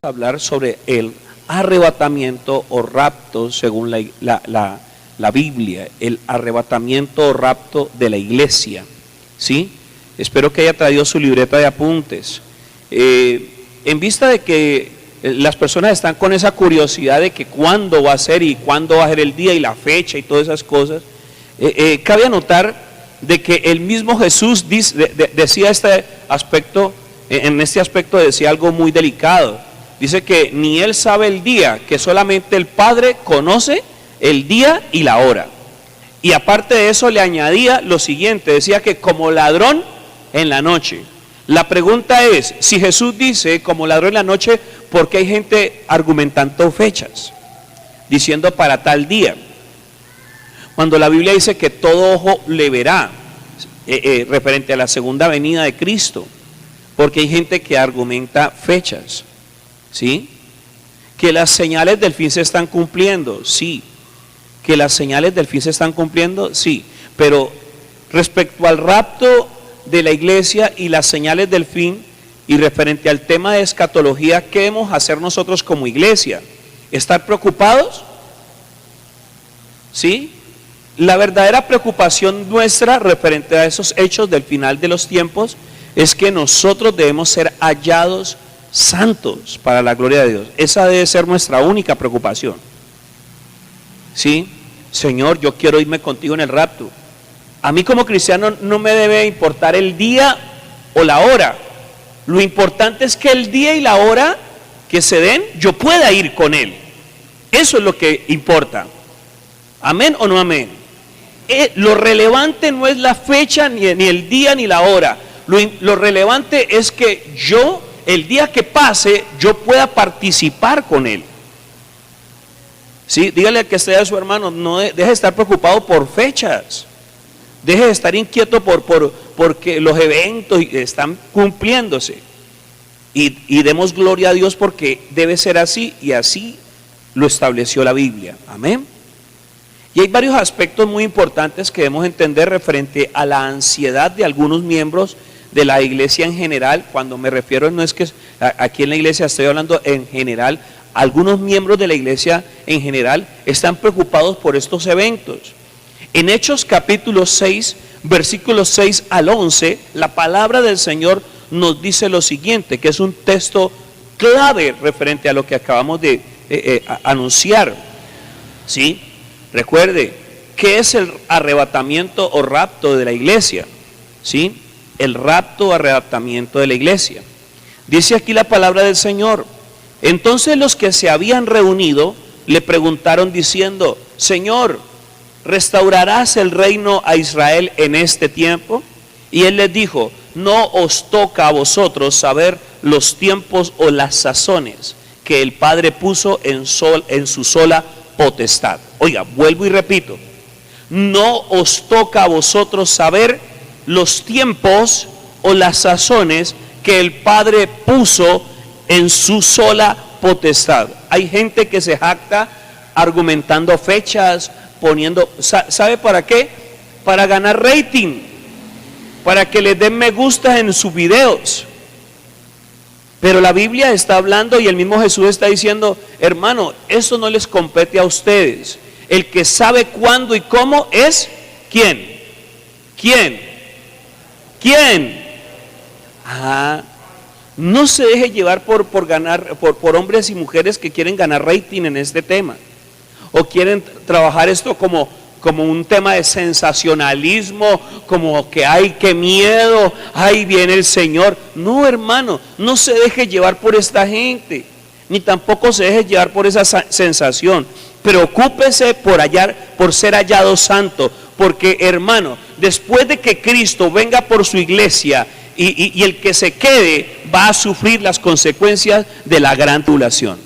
Hablar sobre el arrebatamiento o rapto según la Biblia, el arrebatamiento o rapto de la iglesia, ¿sí? Espero que haya traído su libreta de apuntes. En vista de que las personas están con esa curiosidad de que cuándo va a ser y cuándo va a ser el día y la fecha y todas esas cosas, cabe anotar de que el mismo Jesús decía este aspecto, en este aspecto decía algo muy delicado. Dice que ni él sabe el día, que solamente el Padre conoce el día y la hora. Y aparte de eso le añadía lo siguiente, decía que como ladrón en la noche. La pregunta es, si Jesús dice como ladrón en la noche, ¿por qué hay gente argumentando fechas? Diciendo para tal día. Cuando la Biblia dice que todo ojo le verá, referente a la segunda venida de Cristo. Porque hay gente que argumenta fechas. ¿Sí? Que las señales del fin se están cumpliendo, sí. Que las señales del fin se están cumpliendo, sí. Pero respecto al rapto de la iglesia y las señales del fin, y referente al tema de escatología, ¿qué debemos hacer nosotros como iglesia? ¿Estar preocupados? ¿Sí? La verdadera preocupación nuestra referente a esos hechos del final de los tiempos es que nosotros debemos ser hallados santos para la gloria de Dios. Esa debe ser nuestra única preocupación. ¿Sí? Señor, yo quiero irme contigo en el rapto. A mí como cristiano no me debe importar el día o la hora. Lo importante es que el día y la hora que se den, yo pueda ir con Él. Eso es lo que importa. ¿Amén o no amén? Lo relevante no es la fecha, ni el día, ni la hora. Lo relevante es que yo, el día que pase, yo pueda participar con Él. ¿Sí? Dígale que esté a su hermano, no deje de estar preocupado por fechas. Deje de estar inquieto porque los eventos están cumpliéndose. Y demos gloria a Dios porque debe ser así y así lo estableció la Biblia. Amén. Y hay varios aspectos muy importantes que debemos entender referente a la ansiedad de algunos miembros de la iglesia en general. Cuando me refiero, no es que aquí en la iglesia, estoy hablando en general. Algunos miembros de la iglesia en general están preocupados por estos eventos. En Hechos capítulo 6, versículos 6 al 11, la palabra del Señor nos dice lo siguiente, que es un texto clave referente a lo que acabamos de anunciar. ¿Sí? Recuerde, ¿qué es el arrebatamiento o rapto de la iglesia? ¿Sí? El rapto o arrebatamiento de la iglesia. Dice aquí la palabra del Señor. Entonces los que se habían reunido le preguntaron diciendo, Señor, ¿restaurarás el reino a Israel en este tiempo? Y él les dijo, no os toca a vosotros saber los tiempos o las sazones que el Padre puso en su sola potestad. Oiga, vuelvo y repito, no os toca a vosotros saber los tiempos o las sazones que el Padre puso en su sola potestad. Hay gente que se jacta argumentando fechas, poniendo, ¿sabe para qué? Para ganar rating, para que les den me gusta en sus videos. Pero la Biblia está hablando y el mismo Jesús está diciendo, hermano, eso no les compete a ustedes. El que sabe cuándo y cómo es, ¿quién? ¿Quién? ¿Quién? No se deje llevar por hombres y mujeres que quieren ganar rating en este tema, o quieren trabajar esto como un tema de sensacionalismo, como que ay, qué miedo, ay, viene el Señor. No, hermano, no se deje llevar por esta gente, ni tampoco se deje llevar por esa sensación. Preocúpese por ser hallado santo, porque, hermano, después de que Cristo venga por su iglesia y el que se quede va a sufrir las consecuencias de la gran tribulación.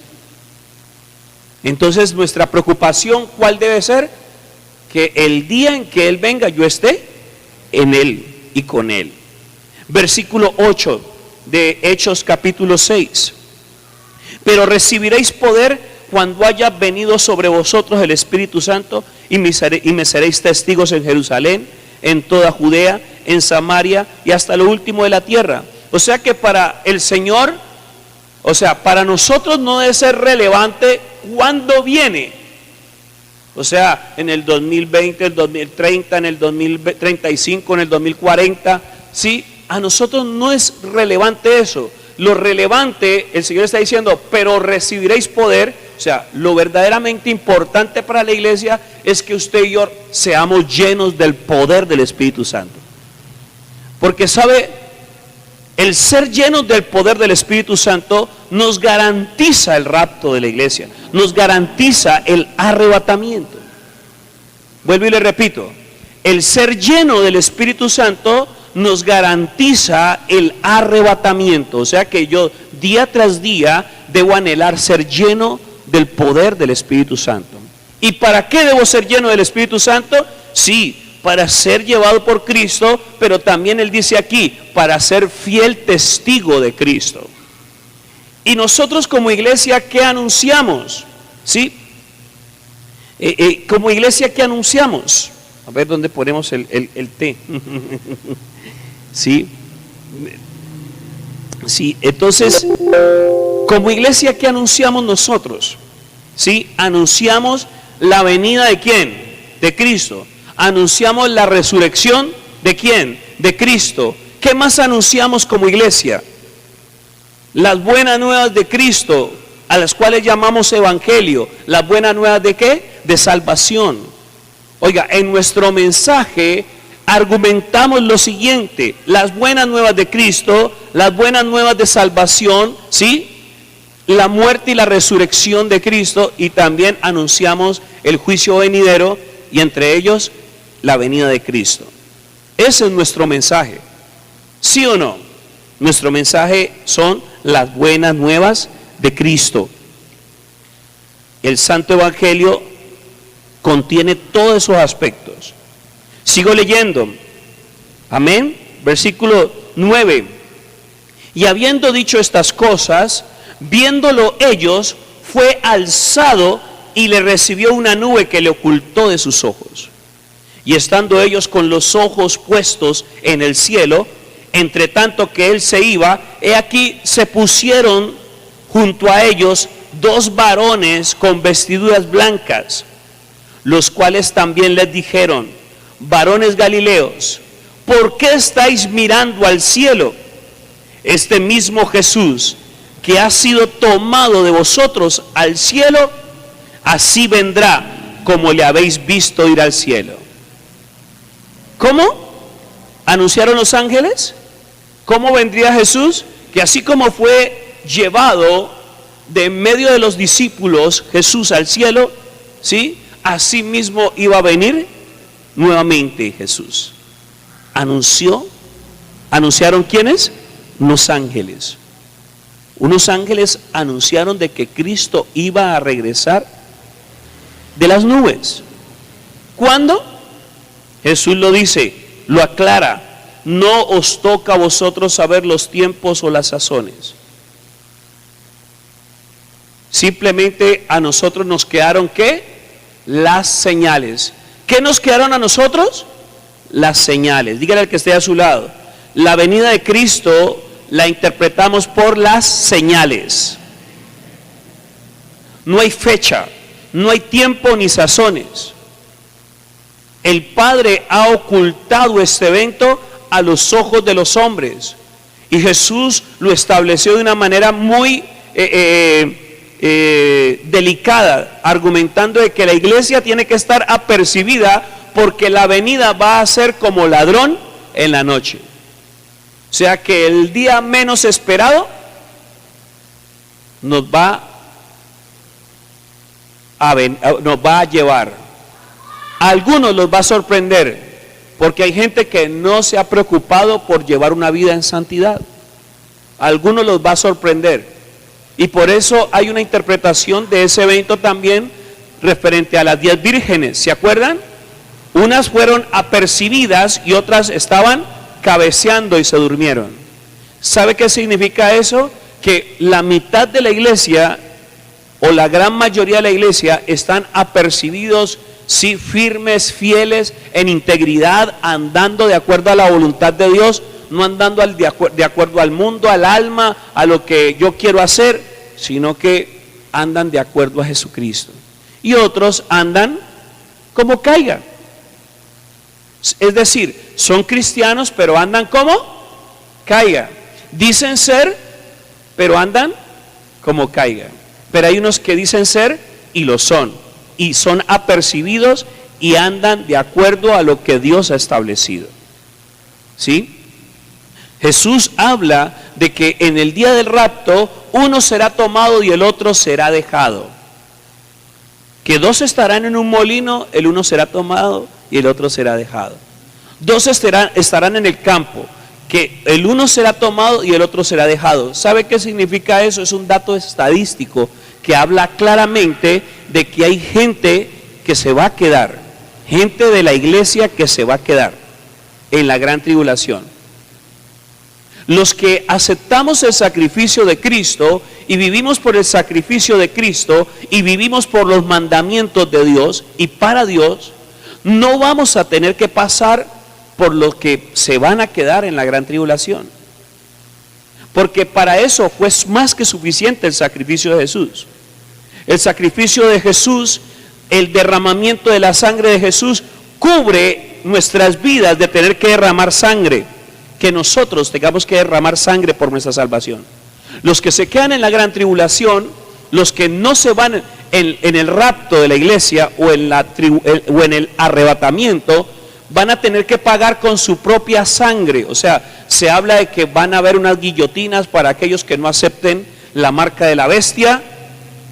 Entonces nuestra preocupación, ¿cuál debe ser? Que el día en que Él venga yo esté en Él y con Él. Versículo 8 de Hechos capítulo 6. Pero recibiréis poder cuando haya venido sobre vosotros el Espíritu Santo y me seréis testigos en Jerusalén, en toda Judea, en Samaria y hasta lo último de la tierra. O sea que para el Señor O sea, para nosotros no debe ser relevante cuándo viene. O sea, en el 2020, el 2030, en el 2035, en el 2040, ¿sí? A nosotros no es relevante eso. Lo relevante, el Señor está diciendo, pero recibiréis poder. O sea, lo verdaderamente importante para la iglesia es que usted y yo seamos llenos del poder del Espíritu Santo. Porque sabe, el ser llenos del poder del Espíritu Santo nos garantiza el rapto de la iglesia, nos garantiza el arrebatamiento. Vuelvo y le repito, el ser lleno del Espíritu Santo nos garantiza el arrebatamiento. O sea que yo día tras día debo anhelar ser lleno del poder del Espíritu Santo. ¿Y para qué debo ser lleno del Espíritu Santo? Sí, para ser llevado por Cristo, pero también Él dice aquí, para ser fiel testigo de Cristo. Y nosotros como iglesia, ¿qué anunciamos? ¿Sí? Como iglesia, ¿qué anunciamos? A ver dónde ponemos el té. ¿Sí? Sí, entonces, como iglesia, ¿qué anunciamos nosotros? ¿Sí? Anunciamos la venida de ¿quién? De Cristo. Anunciamos la resurrección de ¿quién? De Cristo. ¿Qué más anunciamos como iglesia? Las buenas nuevas de Cristo, a las cuales llamamos evangelio. ¿Las buenas nuevas de qué? De salvación. Oiga, en nuestro mensaje argumentamos lo siguiente: las buenas nuevas de Cristo, las buenas nuevas de salvación, ¿sí? La muerte y la resurrección de Cristo, y también anunciamos el juicio venidero, y entre ellos la venida de Cristo. Ese es nuestro mensaje. ¿Sí o no? Nuestro mensaje son las buenas nuevas de Cristo. El Santo Evangelio contiene todos esos aspectos. Sigo leyendo. Amén. Versículo 9. Y habiendo dicho estas cosas, viéndolo ellos, fue alzado y le recibió una nube que le ocultó de sus ojos. Y estando ellos con los ojos puestos en el cielo, entre tanto que él se iba, he aquí se pusieron junto a ellos dos varones con vestiduras blancas, los cuales también les dijeron: varones galileos, ¿por qué estáis mirando al cielo? Este mismo Jesús que ha sido tomado de vosotros al cielo, así vendrá como le habéis visto ir al cielo. ¿Cómo? ¿Anunciaron los ángeles? ¿Cómo vendría Jesús? Que así como fue llevado de en medio de los discípulos Jesús al cielo, ¿sí? Así mismo iba a venir nuevamente Jesús. ¿Anunciaron quiénes? Los ángeles. Unos ángeles anunciaron de que Cristo iba a regresar de las nubes. ¿Cuándo? Jesús lo dice, lo aclara: no os toca a vosotros saber los tiempos o las sazones. Simplemente a nosotros nos quedaron ¿qué? Las señales. ¿Qué nos quedaron a nosotros? Las señales. Dígale al que esté a su lado: la venida de Cristo la interpretamos por las señales. No hay fecha, no hay tiempo ni sazones. El Padre ha ocultado este evento a los ojos de los hombres, y Jesús lo estableció de una manera muy delicada, argumentando de que la iglesia tiene que estar apercibida, porque la venida va a ser como ladrón en la noche. O sea que el día menos esperado nos va a llevar. A algunos los va a sorprender, porque hay gente que no se ha preocupado por llevar una vida en santidad. A algunos los va a sorprender, y por eso hay una interpretación de ese evento también referente a las 10 vírgenes. ¿Se acuerdan? Unas fueron apercibidas y otras estaban cabeceando y se durmieron. ¿Sabe qué significa eso? Que la mitad de la iglesia, o la gran mayoría de la iglesia, están apercibidos, sí, firmes, fieles, en integridad, andando de acuerdo a la voluntad de Dios, no andando de acuerdo al mundo, al alma, a lo que yo quiero hacer, sino que andan de acuerdo a Jesucristo. Y otros andan como caigan. Es decir, son cristianos, pero andan como caigan. Dicen ser, pero andan como caigan. Pero hay unos que dicen ser y lo son. Y son apercibidos y andan de acuerdo a lo que Dios ha establecido. ¿Sí? Jesús habla de que en el día del rapto uno será tomado y el otro será dejado. Que dos estarán en un molino, el uno será tomado y el otro será dejado. Dos estarán en el campo, que el uno será tomado y el otro será dejado. ¿Sabe qué significa eso? Es un dato estadístico que habla claramente de que hay gente que se va a quedar, gente de la iglesia que se va a quedar en la gran tribulación. Los que aceptamos el sacrificio de Cristo y vivimos por el sacrificio de Cristo y vivimos por los mandamientos de Dios y para Dios, no vamos a tener que pasar por los que se van a quedar en la gran tribulación. Porque para eso fue más que suficiente el sacrificio de Jesús. El sacrificio de Jesús, el derramamiento de la sangre de Jesús, cubre nuestras vidas de tener que derramar sangre. Que nosotros tengamos que derramar sangre por nuestra salvación. Los que se quedan en la gran tribulación, los que no se van en el rapto de la iglesia o en el arrebatamiento, van a tener que pagar con su propia sangre. O sea, se habla de que van a haber unas guillotinas para aquellos que no acepten la marca de la bestia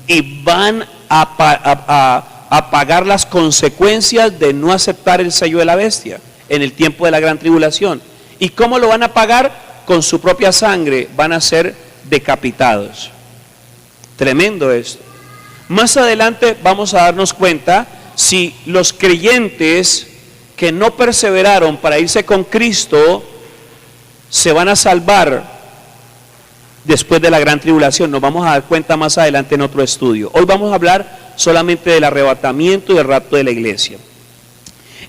y van a pagar las consecuencias de no aceptar el sello de la bestia en el tiempo de la gran tribulación. ¿Y cómo lo van a pagar? Con su propia sangre. Van a ser decapitados. Tremendo esto. Más adelante vamos a darnos cuenta si los creyentes que no perseveraron para irse con Cristo se van a salvar después de la gran tribulación. Nos vamos a dar cuenta más adelante en otro estudio. Hoy vamos a hablar solamente del arrebatamiento y el rapto de la iglesia.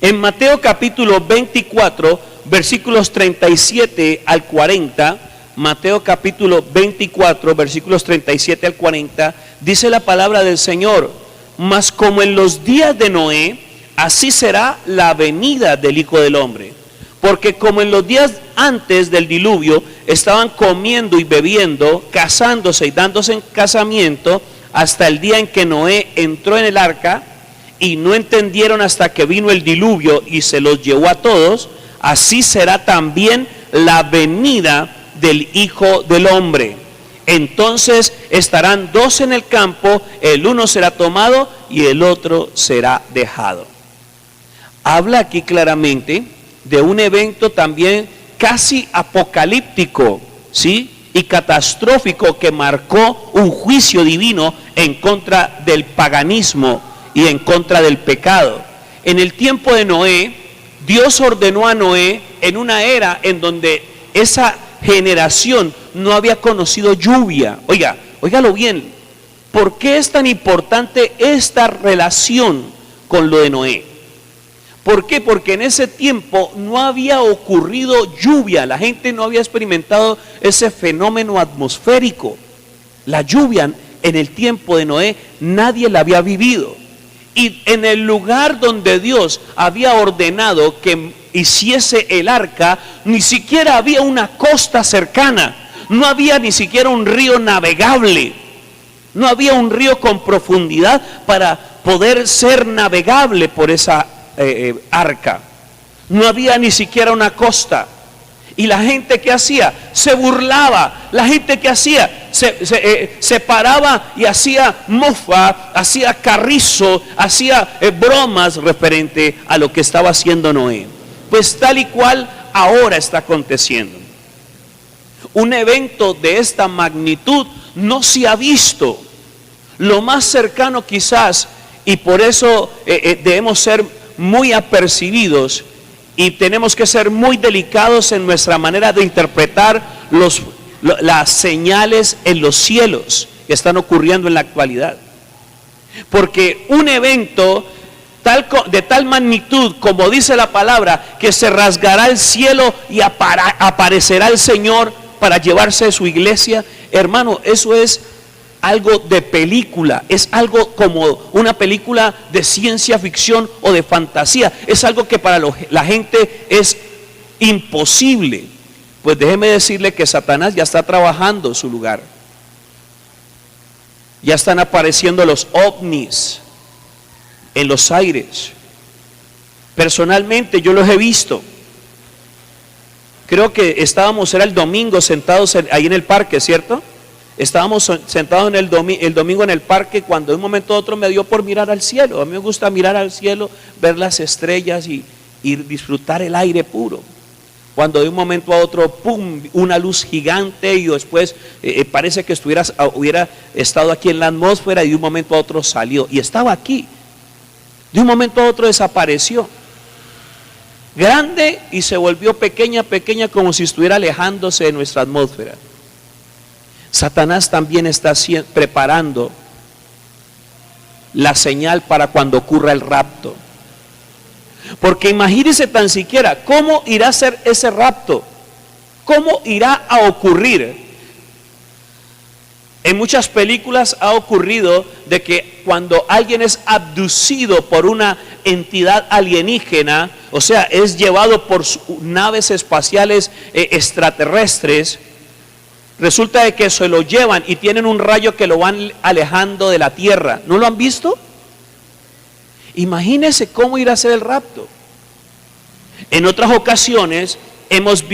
En Mateo capítulo 24, versículos 37 al 40, Mateo capítulo 24, versículos 37 al 40, dice la palabra del Señor: mas como en los días de Noé, así será la venida del Hijo del Hombre. Porque como en los días antes del diluvio estaban comiendo y bebiendo, casándose y dándose en casamiento, hasta el día en que Noé entró en el arca, y no entendieron hasta que vino el diluvio y se los llevó a todos, así será también la venida del Hijo del Hombre. Entonces estarán dos en el campo, el uno será tomado y el otro será dejado. Habla aquí claramente de un evento también casi apocalíptico, ¿sí? Y catastrófico, que marcó un juicio divino en contra del paganismo y en contra del pecado. En el tiempo de Noé, Dios ordenó a Noé en una era en donde esa generación no había conocido lluvia. Óigalo bien, ¿por qué es tan importante esta relación con lo de Noé? ¿Por qué? Porque en ese tiempo no había ocurrido lluvia, la gente no había experimentado ese fenómeno atmosférico. La lluvia en el tiempo de Noé nadie la había vivido. Y en el lugar donde Dios había ordenado que hiciese el arca, ni siquiera había una costa cercana, no había ni siquiera un río navegable, no había un río con profundidad para poder ser navegable por esa arca, no había ni siquiera una costa. Y la gente que hacía, se burlaba. La gente que hacía, se paraba y hacía mofa, hacía carrizo, hacía bromas referente a lo que estaba haciendo Noé. Pues tal y cual ahora está aconteciendo. Un evento de esta magnitud no se ha visto. Lo más cercano quizás, y por eso debemos ser muy apercibidos, y tenemos que ser muy delicados en nuestra manera de interpretar las señales en los cielos que están ocurriendo en la actualidad. Porque un evento de tal magnitud, como dice la palabra, que se rasgará el cielo y aparecerá el Señor para llevarse su iglesia. Hermano, eso es algo de película, es algo como una película de ciencia ficción o de fantasía, es algo que para la gente es imposible. Pues déjeme decirle que Satanás ya está trabajando su lugar. Ya están apareciendo los ovnis en los aires. Personalmente yo los he visto. Creo que era el domingo sentados ahí en el parque, ¿cierto? Estábamos sentados en el domingo en el parque, cuando de un momento a otro me dio por mirar al cielo. A mí me gusta mirar al cielo, ver las estrellas y disfrutar el aire puro. Cuando de un momento a otro, ¡pum!, una luz gigante, y después parece que hubiera estado aquí en la atmósfera, y de un momento a otro salió y estaba aquí. De un momento a otro desapareció. Grande y se volvió pequeña, como si estuviera alejándose de nuestra atmósfera. Satanás también está preparando la señal para cuando ocurra el rapto. Porque imagínense tan siquiera cómo irá a ser ese rapto, cómo irá a ocurrir. En muchas películas ha ocurrido de que cuando alguien es abducido por una entidad alienígena, o sea, es llevado por naves espaciales extraterrestres, resulta de que se lo llevan y tienen un rayo que lo van alejando de la tierra. ¿No lo han visto? Imagínense cómo irá a ser el rapto. En otras ocasiones hemos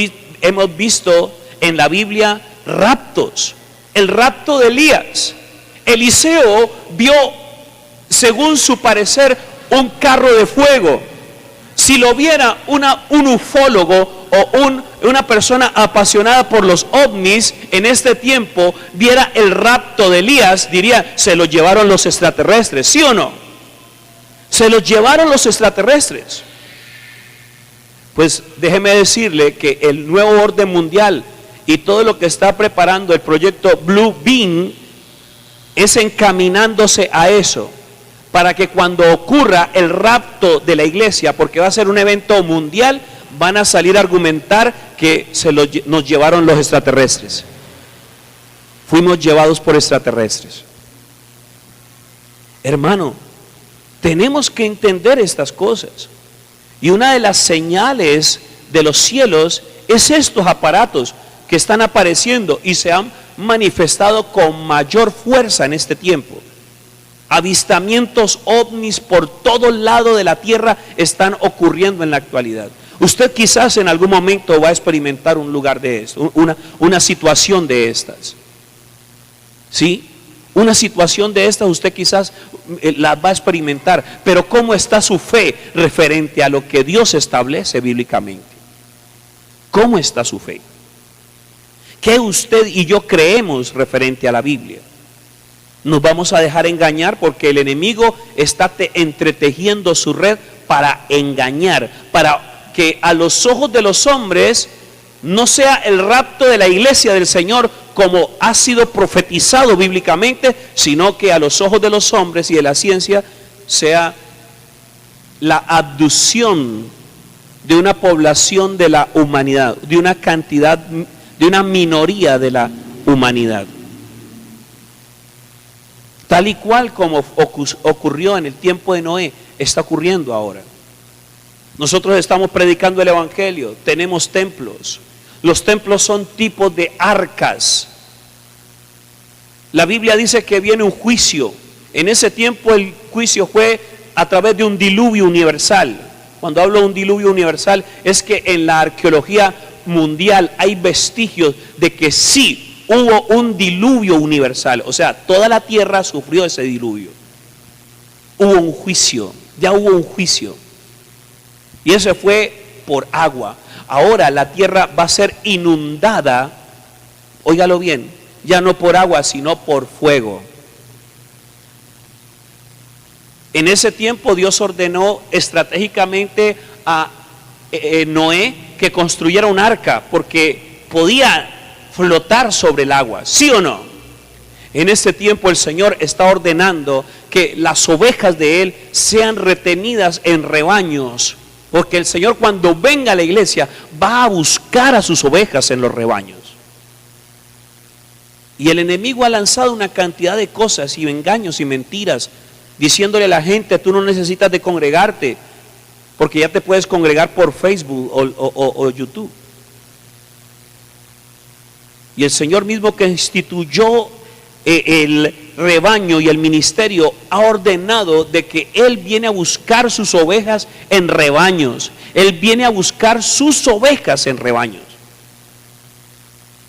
visto en la Biblia raptos. El rapto de Elías. Eliseo vio, según su parecer, un carro de fuego. Si lo viera un ufólogo o una persona apasionada por los ovnis en este tiempo, viera el rapto de Elías, diría: se lo llevaron los extraterrestres, ¿sí o no? Se los llevaron los extraterrestres. Pues déjeme decirle que el nuevo orden mundial y todo lo que está preparando el proyecto Blue Beam es encaminándose a eso, para que cuando ocurra el rapto de la iglesia, porque va a ser un evento mundial, van a salir a argumentar que nos llevaron los extraterrestres. Fuimos llevados por extraterrestres. Hermano, tenemos que entender estas cosas. Y una de las señales de los cielos es estos aparatos que están apareciendo y se han manifestado con mayor fuerza en este tiempo. Avistamientos ovnis por todo lado de la tierra están ocurriendo en la actualidad. Usted quizás en algún momento va a experimentar un lugar de esto, una situación de estas. ¿Sí? Una situación de estas usted quizás la va a experimentar, pero ¿cómo está su fe referente a lo que Dios establece bíblicamente? ¿Cómo está su fe? ¿Qué usted y yo creemos referente a la Biblia? Nos vamos a dejar engañar porque el enemigo está entretejiendo su red para engañar, para que a los ojos de los hombres no sea el rapto de la iglesia del Señor como ha sido profetizado bíblicamente, sino que a los ojos de los hombres y de la ciencia sea la abducción de una población de la humanidad, de una cantidad, de una minoría de la humanidad. Tal y cual como ocurrió en el tiempo de Noé, está ocurriendo ahora. Nosotros estamos predicando el evangelio, tenemos templos. Los templos son tipos de arcas. La Biblia dice que viene un juicio. En ese tiempo el juicio fue a través de un diluvio universal. Cuando hablo de un diluvio universal es que en la arqueología mundial hay vestigios de que sí hubo un diluvio universal. O sea, toda la tierra sufrió ese diluvio. Hubo un juicio, ya hubo un juicio. Y ese fue por agua. Ahora la tierra va a ser inundada, óigalo bien, ya no por agua, sino por fuego. En ese tiempo Dios ordenó estratégicamente a Noé que construyera un arca, porque podía flotar sobre el agua, ¿sí o no? En este tiempo el Señor está ordenando que las ovejas de Él sean retenidas en rebaños, porque el Señor, cuando venga a la iglesia, va a buscar a sus ovejas en los rebaños. Y el enemigo ha lanzado una cantidad de cosas y engaños y mentiras, diciéndole a la gente: tú no necesitas de congregarte, porque ya te puedes congregar por Facebook o YouTube. Y el Señor mismo, que instituyó el rebaño y el ministerio, ha ordenado de que Él viene a buscar sus ovejas en rebaños. Él viene a buscar sus ovejas en rebaños.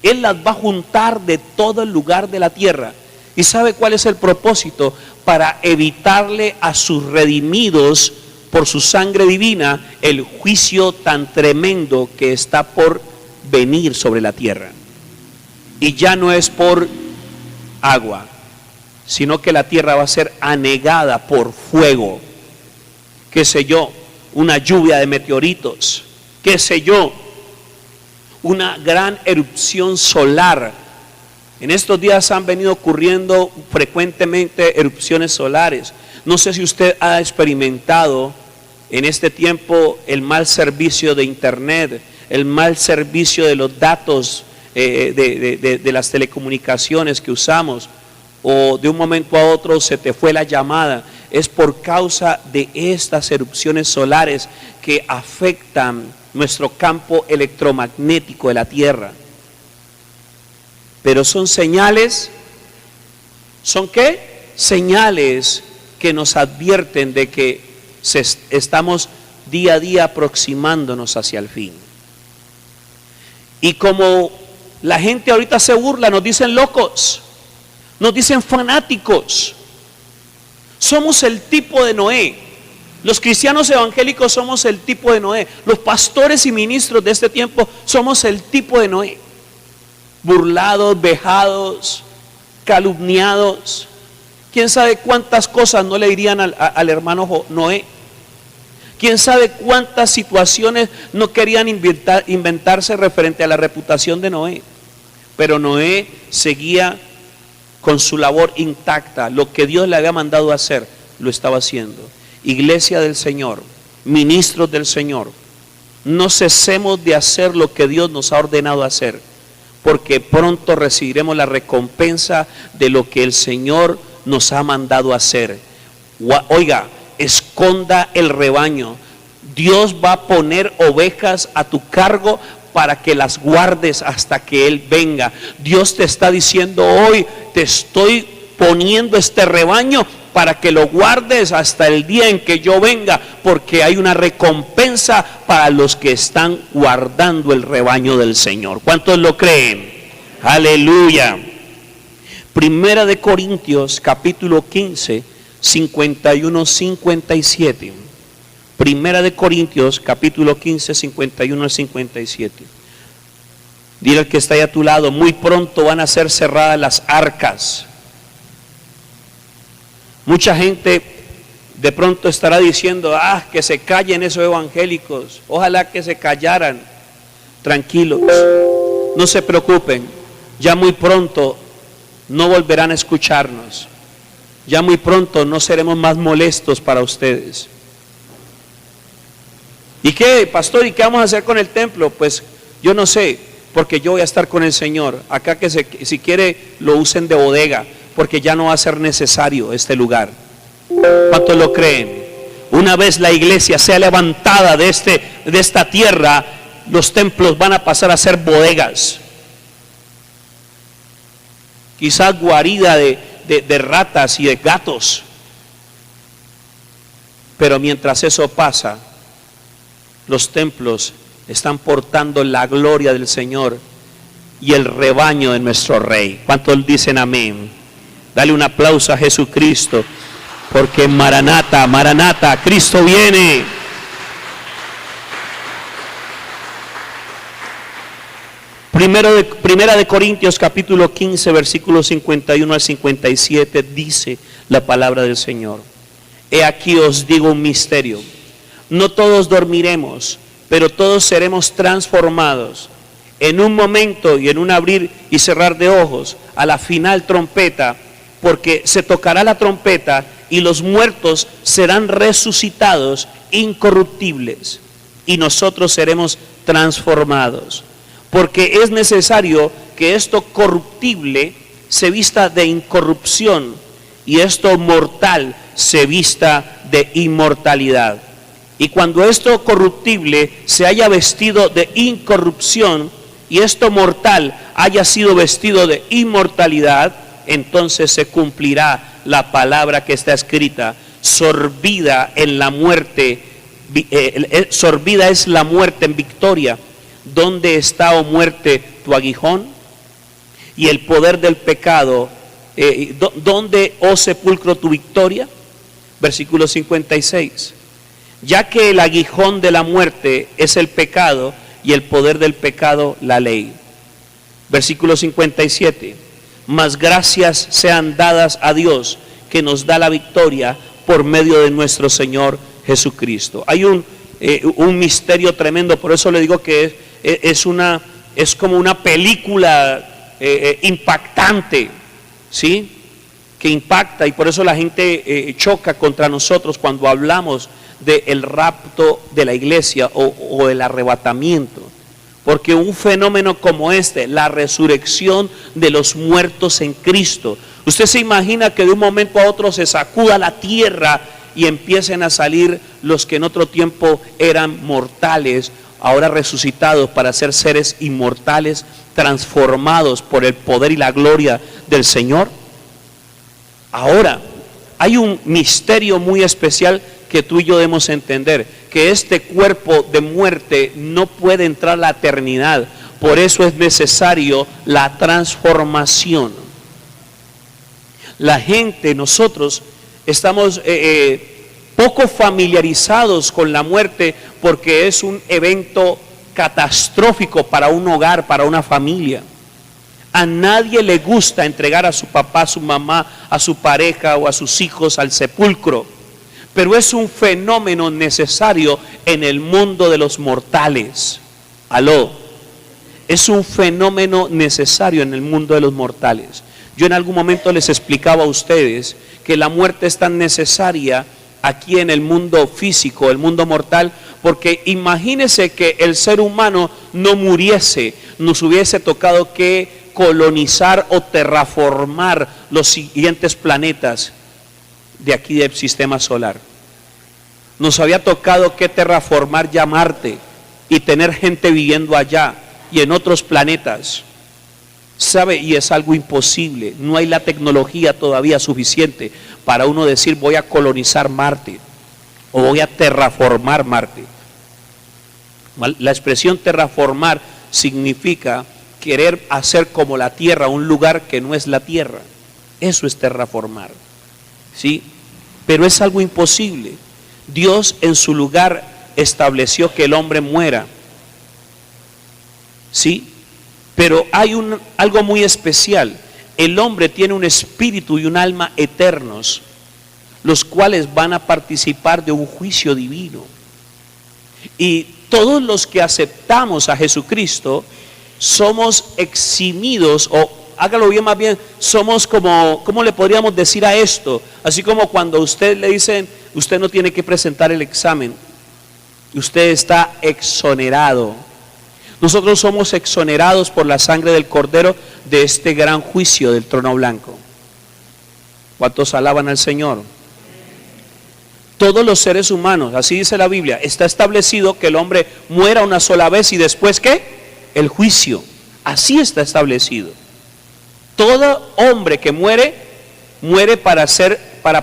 Él las va a juntar de todo el lugar de la tierra. ¿Y sabe cuál es el propósito? Para evitarle a sus redimidos por su sangre divina el juicio tan tremendo que está por venir sobre la tierra. Y ya no es por agua, sino que la tierra va a ser anegada por fuego, qué sé yo, una lluvia de meteoritos, qué sé yo, una gran erupción solar. En estos días han venido ocurriendo frecuentemente erupciones solares. No sé si usted ha experimentado en este tiempo el mal servicio de internet, el mal servicio de los datos de las telecomunicaciones que usamos, o de un momento a otro se te fue la llamada. Es por causa de estas erupciones solares que afectan nuestro campo electromagnético de la tierra. Pero son señales. ¿Son qué? Señales que nos advierten de que estamos día a día aproximándonos hacia el fin. Y como la gente ahorita se burla, nos dicen locos, nos dicen fanáticos. Somos el tipo de Noé. Los cristianos evangélicos somos el tipo de Noé. Los pastores y ministros de este tiempo somos el tipo de Noé. Burlados, vejados, calumniados. ¿Quién sabe cuántas cosas no le dirían al hermano Noé? ¿Quién sabe cuántas situaciones no querían inventarse referente a la reputación de Noé? Pero Noé seguía con su labor intacta. Lo que Dios le había mandado a hacer, lo estaba haciendo. Iglesia del Señor, ministros del Señor, no cesemos de hacer lo que Dios nos ha ordenado hacer, porque pronto recibiremos la recompensa de lo que el Señor nos ha mandado hacer. Oiga, esconda el rebaño. Dios va a poner ovejas a tu cargo para que las guardes hasta que Él venga. Dios te está diciendo hoy: te estoy poniendo este rebaño para que lo guardes hasta el día en que yo venga, porque hay una recompensa para los que están guardando el rebaño del Señor. ¿Cuántos lo creen? Aleluya. Primera de Corintios capítulo 15, 51-57. Primera de Corintios capítulo 15, 51 al 57. Dile al que está ahí a tu lado: muy pronto van a ser cerradas las arcas. Mucha gente de pronto estará diciendo: que se callen esos evangélicos. Ojalá que se callaran. Tranquilos, no se preocupen, ya muy pronto no volverán a escucharnos. Ya muy pronto no seremos más molestos para ustedes. ¿Y qué, pastor? ¿Y qué vamos a hacer con el templo? Pues yo no sé, porque yo voy a estar con el Señor. Acá que si quiere lo usen de bodega, porque ya no va a ser necesario este lugar. ¿Cuántos lo creen? Una vez la iglesia sea levantada de esta tierra, los templos van a pasar a ser bodegas. Quizás guarida de ratas y de gatos. Pero mientras eso pasa, los templos están portando la gloria del Señor y el rebaño de nuestro Rey. ¿Cuántos dicen amén? Dale un aplauso a Jesucristo, porque Maranata, Maranata, Cristo viene. Primera de Corintios capítulo 15 versículos 51 al 57 dice la palabra del Señor: he aquí os digo un misterio, no todos dormiremos, pero todos seremos transformados en un momento y en un abrir y cerrar de ojos, a la final trompeta, porque se tocará la trompeta y los muertos serán resucitados incorruptibles y nosotros seremos transformados, porque es necesario que esto corruptible se vista de incorrupción y esto mortal se vista de inmortalidad. Y cuando esto corruptible se haya vestido de incorrupción y esto mortal haya sido vestido de inmortalidad, entonces se cumplirá la palabra que está escrita: sorbida en la muerte, sorbida es la muerte en victoria. ¿Dónde está, oh muerte, tu aguijón? Y el poder del pecado, ¿dónde, oh sepulcro, tu victoria? Versículo 56. Ya que el aguijón de la muerte es el pecado y el poder del pecado la ley. Versículo 57. Mas gracias sean dadas a Dios que nos da la victoria por medio de nuestro Señor Jesucristo. Hay un misterio tremendo, por eso le digo que es como una película impactante, ¿sí? Que impacta, y por eso la gente choca contra nosotros cuando hablamos del rapto de la iglesia o el arrebatamiento, porque un fenómeno como este, la resurrección de los muertos en Cristo, usted se imagina que de un momento a otro se sacuda la tierra y empiecen a salir los que en otro tiempo eran mortales, ahora resucitados para ser seres inmortales, transformados por el poder y la gloria del Señor. Ahora, hay un misterio muy especial que tú y yo debemos entender, que este cuerpo de muerte no puede entrar a la eternidad, por eso es necesario la transformación. La gente, nosotros estamos poco familiarizados con la muerte porque es un evento catastrófico para un hogar, para una familia. A nadie le gusta entregar a su papá, a su mamá, a su pareja o a sus hijos al sepulcro, pero es un fenómeno necesario en el mundo de los mortales. Aló, es un fenómeno necesario en el mundo de los mortales. Yo en algún momento les explicaba a ustedes que la muerte es tan necesaria aquí en el mundo físico, el mundo mortal, porque imagínense que el ser humano no muriese, nos hubiese tocado que colonizar o terraformar los siguientes planetas de aquí del sistema solar. Nos había tocado que terraformar ya Marte y tener gente viviendo allá y en otros planetas, ¿sabe? Y es algo imposible, no hay la tecnología todavía suficiente para uno decir voy a colonizar Marte o voy a terraformar Marte. La expresión terraformar significa querer hacer como la tierra, un lugar que no es la tierra. Eso es terraformar, ¿sí? Pero es algo imposible. Dios en su lugar estableció que el hombre muera, ¿sí? Pero hay algo muy especial. El hombre tiene un espíritu y un alma eternos, los cuales van a participar de un juicio divino. Y todos los que aceptamos a Jesucristo somos eximidos, o hágalo bien, más bien, somos como, ¿cómo le podríamos decir a esto? Así como cuando a usted le dicen, usted no tiene que presentar el examen, usted está exonerado. Nosotros somos exonerados por la sangre del Cordero de este gran juicio del trono blanco. ¿Cuántos alaban al Señor? Todos los seres humanos, así dice la Biblia, está establecido que el hombre muera una sola vez y después ¿qué? El juicio. Así está establecido. Todo hombre que muere, muere para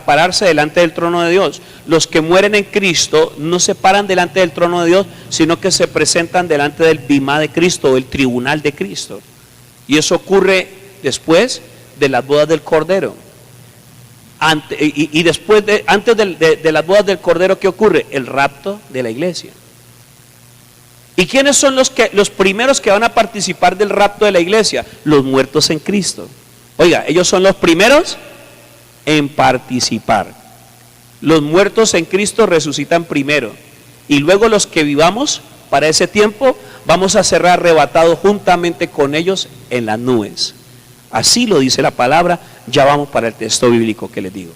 pararse delante del trono de Dios. Los que mueren en Cristo no se paran delante del trono de Dios, sino que se presentan delante del bimá de Cristo, el tribunal de Cristo. Y eso ocurre después de las bodas del Cordero. Antes de las bodas del Cordero, ¿qué ocurre? El rapto de la iglesia. ¿Y quiénes son los primeros que van a participar del rapto de la iglesia? Los muertos en Cristo. Oiga, ellos son los primeros en participar. Los muertos en Cristo resucitan primero y luego los que vivamos para ese tiempo, vamos a ser arrebatados juntamente con ellos en las nubes. Así lo dice la palabra. Ya vamos para el texto bíblico que les digo.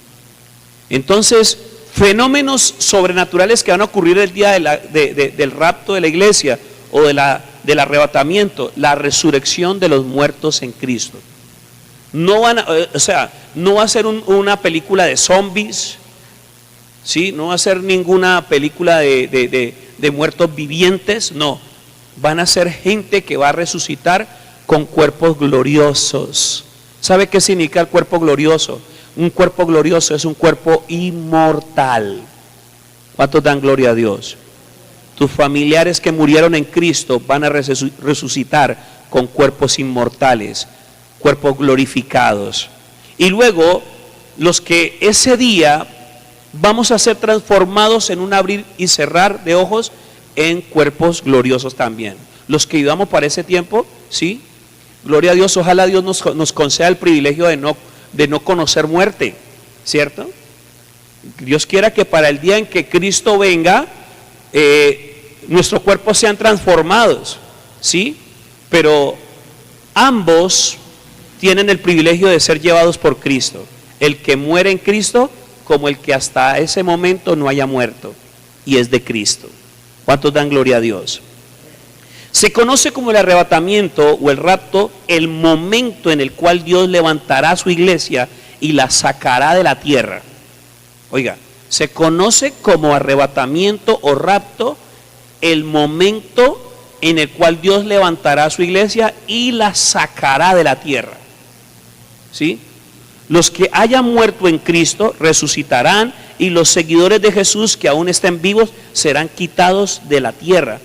Entonces, fenómenos sobrenaturales que van a ocurrir el día del rapto de la iglesia o del arrebatamiento, la resurrección de los muertos en Cristo. No van no va a ser una película de zombies, ¿sí? No va a ser ninguna película de muertos vivientes, no. Van a ser gente que va a resucitar con cuerpos gloriosos. ¿Sabe qué significa el cuerpo glorioso? Un cuerpo glorioso es un cuerpo inmortal. ¿Cuántos dan gloria a Dios? Tus familiares que murieron en Cristo van a resucitar con cuerpos inmortales, cuerpos glorificados. Y luego, los que ese día vamos a ser transformados en un abrir y cerrar de ojos en cuerpos gloriosos también. Los que vivamos para ese tiempo, ¿sí? Gloria a Dios, ojalá Dios nos conceda el privilegio de no conocer muerte, ¿cierto? Dios quiera que para el día en que Cristo venga, nuestros cuerpos sean transformados, ¿sí? Pero ambos tienen el privilegio de ser llevados por Cristo. El que muere en Cristo, como el que hasta ese momento no haya muerto, y es de Cristo. ¿Cuántos dan gloria a Dios? Se conoce como el arrebatamiento o el rapto el momento en el cual Dios levantará a su iglesia y la sacará de la tierra. Oiga, se conoce como arrebatamiento o rapto el momento en el cual Dios levantará a su iglesia y la sacará de la tierra. ¿Sí? Los que hayan muerto en Cristo resucitarán, y los seguidores de Jesús que aún estén vivos serán quitados de la tierra.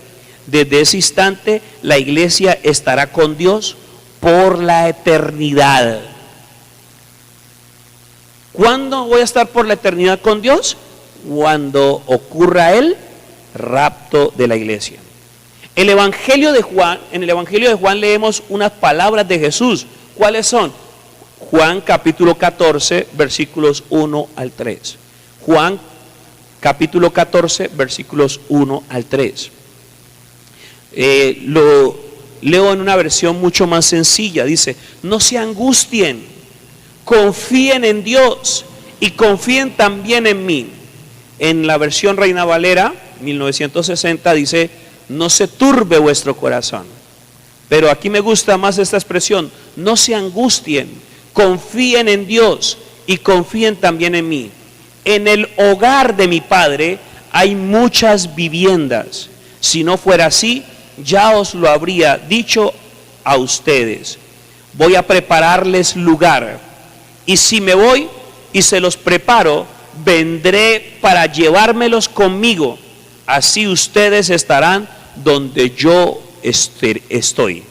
Desde ese instante la iglesia estará con Dios por la eternidad. ¿Cuándo voy a estar por la eternidad con Dios? Cuando ocurra el rapto de la iglesia. En el Evangelio de Juan leemos unas palabras de Jesús. ¿Cuáles son? Juan capítulo 14, versículos 1 al 3. Juan capítulo 14, versículos 1 al 3. Lo leo en una versión mucho más sencilla. Dice: no se angustien, confíen en Dios y confíen también en mí. En la versión Reina Valera 1960 dice: no se turbe vuestro corazón. Pero aquí me gusta más esta expresión: no se angustien, confíen en Dios y confíen también en mí. En el hogar de mi Padre hay muchas viviendas. Si no fuera así, ya os lo habría dicho a ustedes. Voy a prepararles lugar, y si me voy y se los preparo, vendré para llevármelos conmigo. Así ustedes estarán donde yo estoy.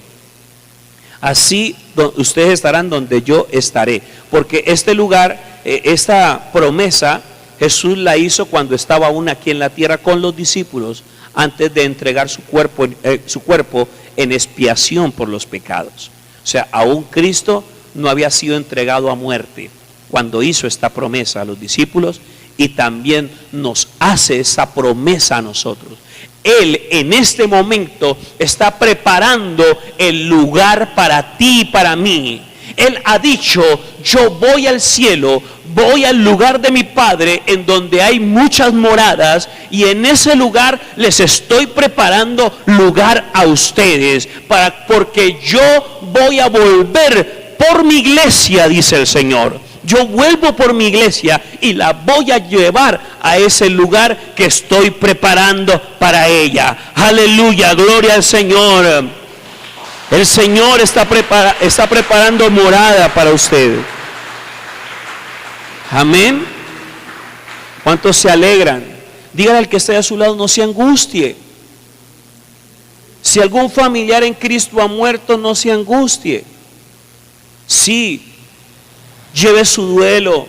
Así ustedes estarán donde yo estaré. Porque este lugar, esta promesa, Jesús la hizo cuando estaba aún aquí en la tierra con los discípulos, antes de entregar su cuerpo en expiación por los pecados. O sea, aún Cristo no había sido entregado a muerte cuando hizo esta promesa a los discípulos, y también nos hace esa promesa a nosotros. Él en este momento está preparando el lugar para ti y para mí. Él ha dicho: yo voy al cielo, voy al lugar de mi Padre, en donde hay muchas moradas, y en ese lugar les estoy preparando lugar a ustedes, porque yo voy a volver por mi iglesia, dice el Señor. Yo vuelvo por mi iglesia y la voy a llevar a ese lugar que estoy preparando para ella. Aleluya, gloria al Señor. El Señor está preparando morada para usted. Amén. ¿Cuántos se alegran? Dígale al que esté a su lado: no se angustie. Si algún familiar en Cristo ha muerto, no se angustie. Sí, lleve su duelo.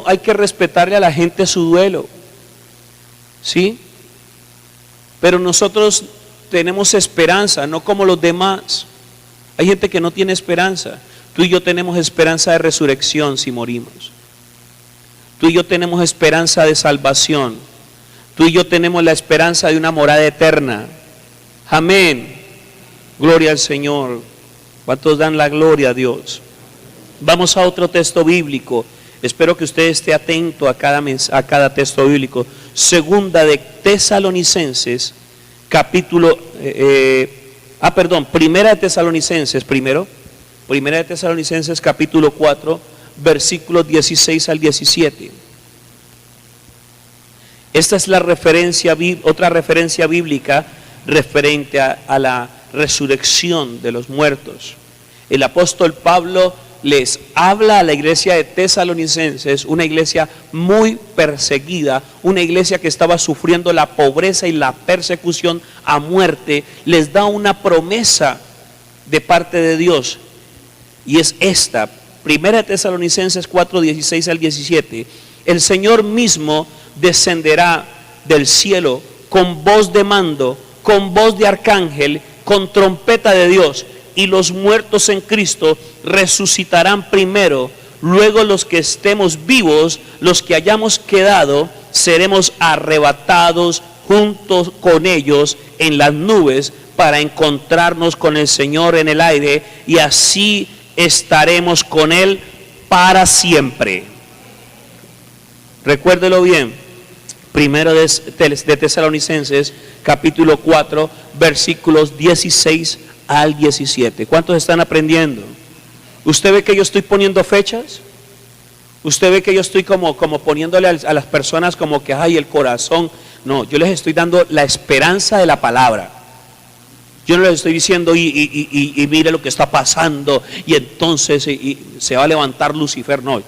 Hay que respetarle a la gente su duelo, ¿sí? Pero nosotros tenemos esperanza, no como los demás. Hay gente que no tiene esperanza. Tú y yo tenemos esperanza de resurrección si morimos. Tú y yo tenemos esperanza de salvación. Tú y yo tenemos la esperanza de una morada eterna. Amén. Gloria al Señor. ¿Cuántos dan la gloria a Dios? Vamos a otro texto bíblico. Espero que usted esté atento a cada texto bíblico. Segunda de Tesalonicenses, Primera de Tesalonicenses, Primera de Tesalonicenses, capítulo 4, versículos 16 al 17. Esta es la referencia, otra referencia bíblica referente a la resurrección de los muertos. El apóstol Pablo les habla a la iglesia de Tesalonicenses, una iglesia muy perseguida, una iglesia que estaba sufriendo la pobreza y la persecución a muerte. Les da una promesa de parte de Dios, y es esta: Primera de Tesalonicenses 4, 16 al 17. El Señor mismo descenderá del cielo con voz de mando, con voz de arcángel, con trompeta de Dios, y los muertos en Cristo resucitarán primero. Luego los que estemos vivos, los que hayamos quedado, seremos arrebatados juntos con ellos en las nubes para encontrarnos con el Señor en el aire, y así estaremos con Él para siempre. Recuérdelo bien. Primero de Tesalonicenses, capítulo 4, versículos 16 al 17. ¿Cuántos están aprendiendo? ¿Usted ve que yo estoy poniendo fechas? ¿Usted ve que yo estoy como poniéndole a las personas como que hay el corazón? No, yo les estoy dando la esperanza de la palabra. Yo no les estoy diciendo y mire lo que está pasando y entonces se va a levantar Lucifer. No,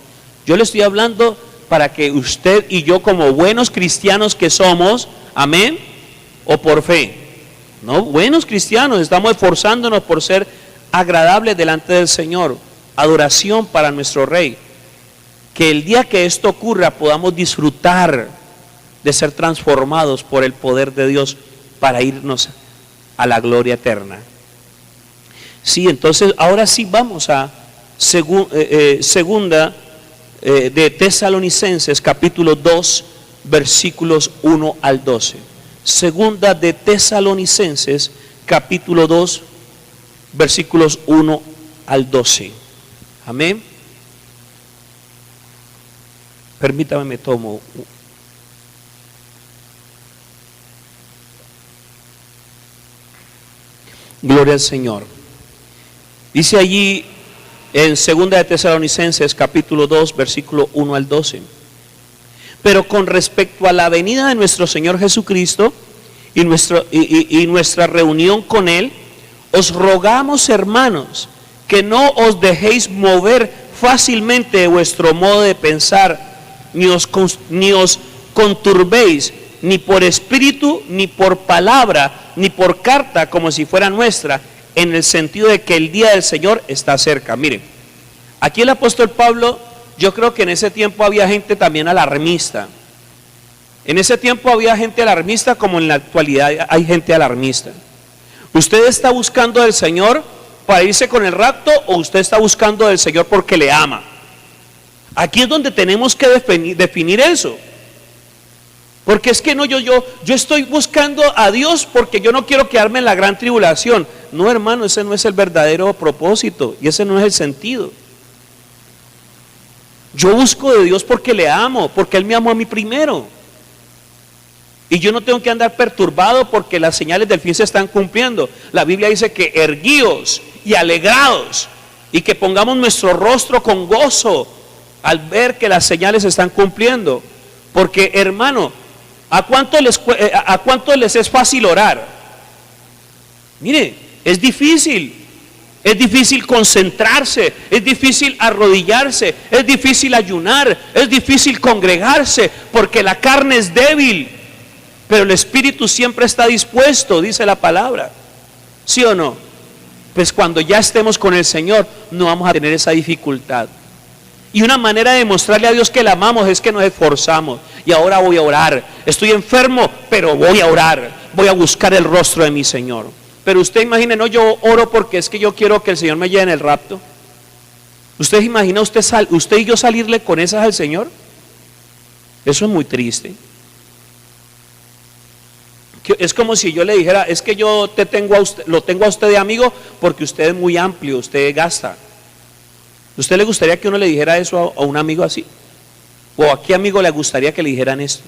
yo le estoy hablando para que usted y yo, como buenos cristianos que somos, amén, o por fe, no, buenos cristianos, estamos esforzándonos por ser agradables delante del Señor, adoración para nuestro Rey, que el día que esto ocurra podamos disfrutar de ser transformados por el poder de Dios para irnos a la gloria eterna. Sí, entonces ahora sí vamos a segunda de Tesalonicenses, capítulo 2, versículos 1 al 12. Segunda de Tesalonicenses, capítulo 2, versículos 1 al 12. Amén. Permítame, me tomo. Gloria al Señor. Dice allí en segunda de Tesalonicenses, capítulo 2, versículo 1 al 12. Pero con respecto a la venida de nuestro Señor Jesucristo y nuestra reunión con Él, os rogamos, hermanos, que no os dejéis mover fácilmente de vuestro modo de pensar, ni os conturbéis, ni por espíritu, ni por palabra, ni por carta, como si fuera nuestra, en el sentido de que el día del Señor está cerca. Miren, aquí el apóstol Pablo, yo creo que en ese tiempo había gente también alarmista. En ese tiempo había gente alarmista como en la actualidad hay gente alarmista. ¿Usted está buscando del Señor para irse con el rapto o usted está buscando del Señor porque le ama? Aquí es donde tenemos que definir eso. Porque es que no, yo estoy buscando a Dios porque yo no quiero quedarme en la gran tribulación. No, hermano, ese no es el verdadero propósito y ese no es el sentido. Yo busco de Dios porque le amo, porque Él me amó a mí primero. Y yo no tengo que andar perturbado porque las señales del fin se están cumpliendo. La Biblia dice que erguíos y alegrados, y que pongamos nuestro rostro con gozo al ver que las señales se están cumpliendo. Porque, hermano, ¿a cuánto les es fácil orar? Mire, es difícil concentrarse, es difícil arrodillarse, es difícil ayunar, es difícil congregarse, porque la carne es débil, pero el espíritu siempre está dispuesto, dice la palabra. ¿Sí o no? Pues cuando ya estemos con el Señor, no vamos a tener esa dificultad. Y una manera de mostrarle a Dios que le amamos es que nos esforzamos. Y ahora voy a orar. Estoy enfermo, pero voy a orar. Voy a buscar el rostro de mi Señor. Pero usted imagine, no, yo oro porque es que yo quiero que el Señor me lleve en el rapto. ¿Usted imagina usted y yo salirle con esas al Señor? Eso es muy triste. Es como si yo le dijera, es que yo te tengo a usted, lo tengo a usted de amigo porque usted es muy amplio, usted gasta. ¿Usted le gustaría que uno le dijera eso a un amigo así? ¿O a qué amigo le gustaría que le dijeran esto?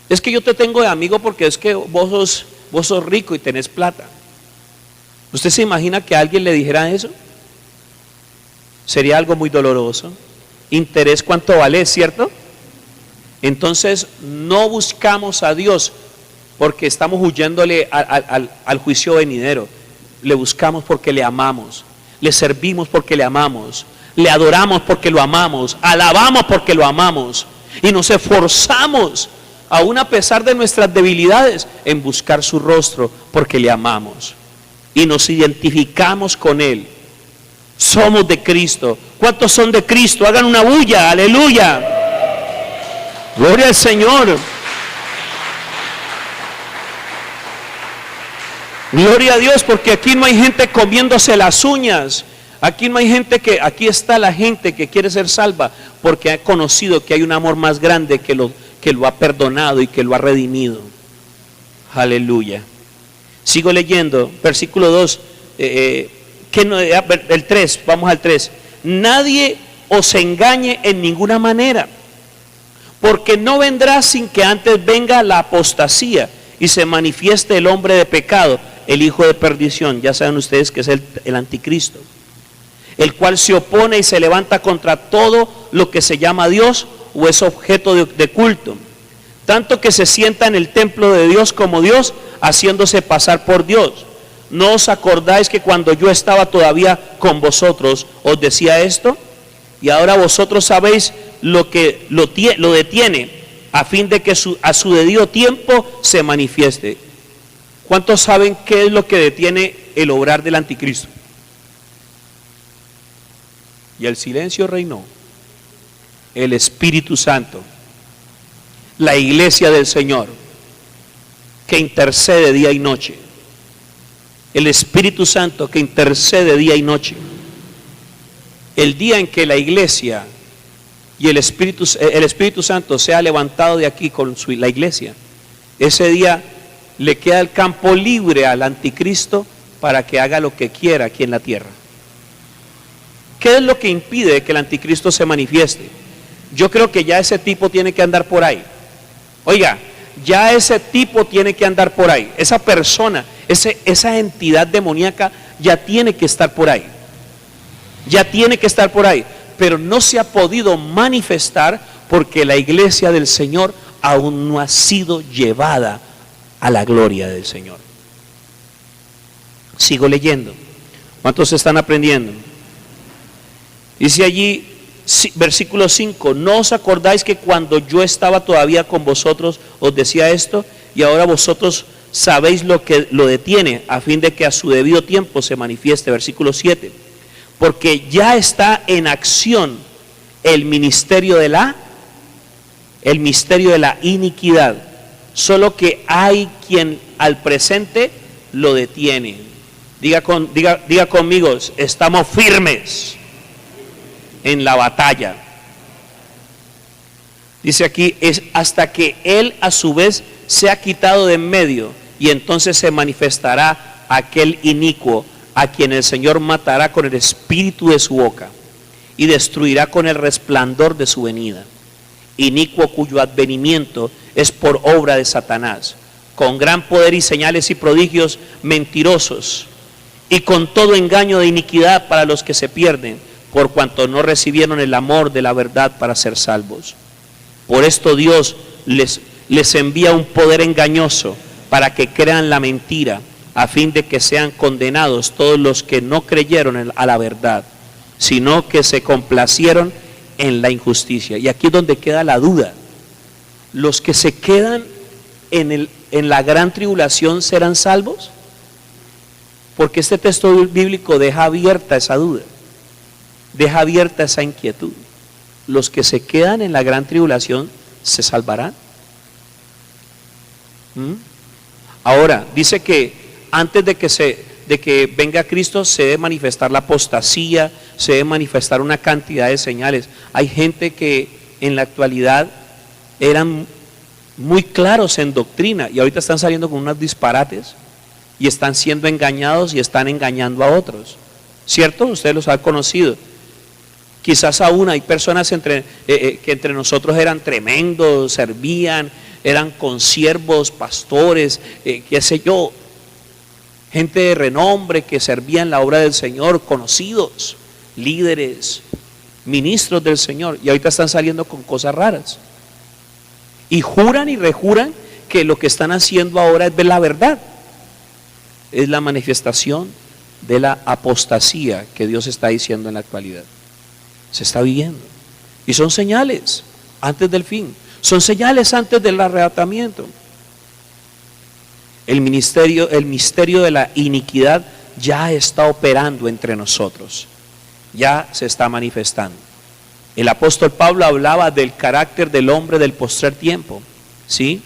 Es que yo te tengo de amigo porque es que vos sos rico y tenés plata. ¿Usted se imagina que a alguien le dijera eso? Sería algo muy doloroso. Interés cuánto vale, ¿cierto? Entonces no buscamos a Dios porque estamos huyéndole al juicio venidero. Le buscamos porque le amamos, le servimos porque le amamos, le adoramos porque lo amamos, alabamos porque lo amamos y nos esforzamos, aún a pesar de nuestras debilidades, en buscar su rostro porque le amamos y nos identificamos con Él. Somos de Cristo. ¿Cuántos son de Cristo? Hagan una bulla, aleluya. Gloria al Señor. Gloria a Dios, porque aquí no hay gente comiéndose las uñas. Aquí no hay gente aquí está la gente que quiere ser salva porque ha conocido que hay un amor más grande que lo ha perdonado y que lo ha redimido. Aleluya. Sigo leyendo, versículo 2, el 3, vamos al 3. Nadie os engañe en ninguna manera, porque no vendrá sin que antes venga la apostasía y se manifieste el hombre de pecado, el hijo de perdición. Ya saben ustedes que es el anticristo, el cual se opone y se levanta contra todo lo que se llama Dios o es objeto de culto, tanto que se sienta en el templo de Dios como Dios, haciéndose pasar por Dios. ¿No os acordáis que cuando yo estaba todavía con vosotros os decía esto? Y ahora vosotros sabéis lo que lo detiene, a fin de que a su debido tiempo se manifieste. ¿Cuántos saben qué es lo que detiene el obrar del anticristo? Y el silencio reinó. El Espíritu Santo, la iglesia del Señor, que intercede día y noche. El Espíritu Santo que intercede día y noche. El día en que la iglesia y el Espíritu Santo sea levantado de aquí con la iglesia, ese día le queda el campo libre al anticristo para que haga lo que quiera aquí en la tierra. ¿Qué es lo que impide que el anticristo se manifieste? Yo creo que ya ese tipo tiene que andar por ahí. Oiga, ya ese tipo tiene que andar por ahí. Esa persona, esa entidad demoníaca ya tiene que estar por ahí. Ya tiene que estar por ahí. Pero no se ha podido manifestar porque la iglesia del Señor aún no ha sido llevada a la gloria del Señor. Sigo leyendo. ¿Cuántos están aprendiendo? Dice allí, versículo 5, ¿no os acordáis que cuando yo estaba todavía con vosotros os decía esto? Y ahora vosotros sabéis lo que lo detiene, a fin de que a su debido tiempo se manifieste. Versículo 7, porque ya está en acción el misterio de la iniquidad, solo que hay quien al presente lo detiene. Diga conmigo, estamos firmes en la batalla. Dice aquí, es hasta que él a su vez sea quitado de en medio, y entonces se manifestará aquel inicuo, a quien el Señor matará con el espíritu de su boca y destruirá con el resplandor de su venida. Inicuo cuyo advenimiento es por obra de Satanás, con gran poder y señales y prodigios mentirosos, y con todo engaño de iniquidad para los que se pierden, por cuanto no recibieron el amor de la verdad para ser salvos. Por esto Dios les envía un poder engañoso para que crean la mentira, a fin de que sean condenados todos los que no creyeron a la verdad, sino que se complacieron en la injusticia. Y aquí es donde queda la duda. ¿Los que se quedan en la gran tribulación serán salvos? Porque este texto bíblico deja abierta esa duda, deja abierta esa inquietud. ¿Los que se quedan en la gran tribulación se salvarán? Ahora, dice que antes de que venga Cristo se debe manifestar la apostasía, se debe manifestar una cantidad de señales. Hay gente que en la actualidad eran muy claros en doctrina, y ahorita están saliendo con unos disparates y están siendo engañados y están engañando a otros, ¿cierto? Ustedes los han conocido. Quizás aún hay personas que entre nosotros eran tremendos, servían, eran consiervos, pastores, qué sé yo, gente de renombre que servía en la obra del Señor, conocidos, líderes, ministros del Señor, y ahorita están saliendo con cosas raras. Y juran y rejuran que lo que están haciendo ahora es ver la verdad. Es la manifestación de la apostasía que Dios está diciendo en la actualidad. Se está viviendo. Y son señales antes del fin. Son señales antes del arrebatamiento. El misterio de la iniquidad ya está operando entre nosotros. Ya se está manifestando. El apóstol Pablo hablaba del carácter del hombre del postrer tiempo. ¿Sí?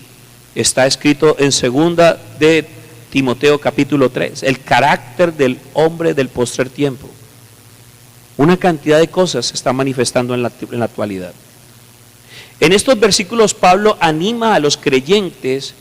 Está escrito en 2 de Timoteo capítulo 3. El carácter del hombre del postrer tiempo. Una cantidad de cosas se está manifestando en la actualidad. En estos versículos Pablo anima a los creyentes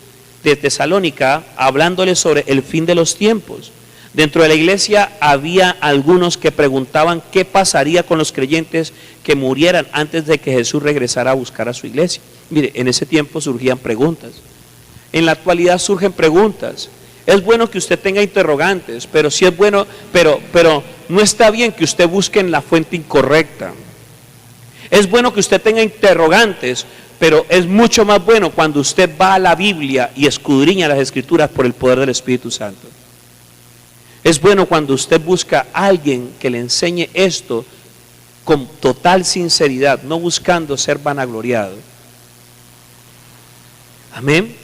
de Tesalónica hablándoles sobre el fin de los tiempos. Dentro de la iglesia había algunos que preguntaban qué pasaría con los creyentes que murieran antes de que Jesús regresara a buscar a su iglesia. Mire, en ese tiempo surgían preguntas. En la actualidad surgen preguntas. Es bueno que usted tenga interrogantes, pero sí es bueno, pero no está bien que usted busque en la fuente incorrecta. Es bueno que usted tenga interrogantes, pero es mucho más bueno cuando usted va a la Biblia y escudriña las Escrituras por el poder del Espíritu Santo. Es bueno cuando usted busca a alguien que le enseñe esto con total sinceridad, no buscando ser vanagloriado. Amén.